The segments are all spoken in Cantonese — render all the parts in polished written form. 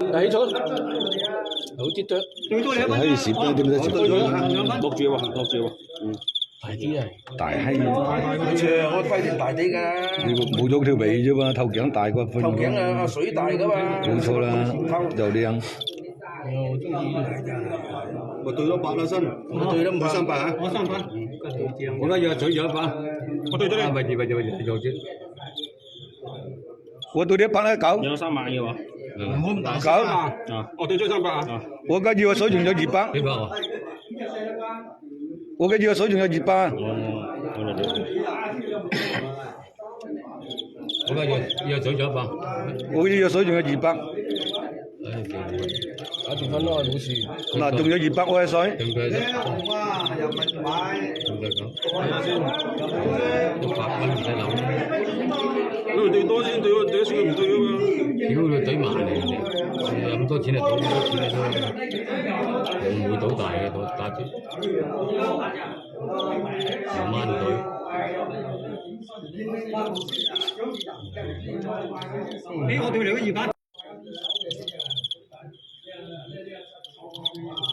Đấy thôi. Đấu tiếp tới. Hay xịp đây đừng ra xịp. 6注喎，6注喎。大啲啊！大閪，我規定大啲㗎。你冇咗條尾啫嘛，頭頸大過分。頭頸啊水大㗎嘛。冇錯啦，就靚。我對咗8啦身，我對咗538啊。我38。我而家要嘴咗100。我對咗你。喂，有隻。我對啲8啦9。有3萬嘅喎。唔好咁大9。啊，我對咗300啊。我嘅要水仲有200。幾百啊？我嘅要水仲有200。我嘅要嘴咗100。我嘅要水仲有200。打電話咯，冇事。嗱，仲有200我嘅水。對唔對啫？哇！又問買。對唔對咁？睇下先。100蚊唔使諗。對多先，對少唔對啊嘛。屌你懟埋嚟嘅，有咁多錢嚟賭咁多錢嚟賭，唔會賭大嘅，賭打住2萬賭。我對你個200。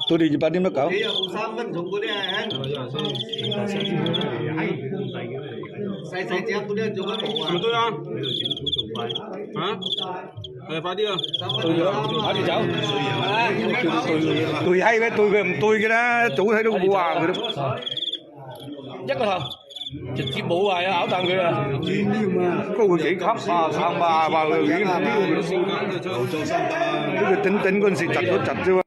到你200點乜搞？你又3分重嗰啲啊？細隻嗰啲做緊冇啊？唔對啊！啊？係快啲啊！對咗，打住走。對閪咩？對佢唔對嘅啦，早睇都冇話佢都。一個頭，直接冇話啊，咬啖佢啊！高佢幾級啊？300話佢已經標佢。先揀就做300啊！呢個頂嗰陣時窒都窒啫喎。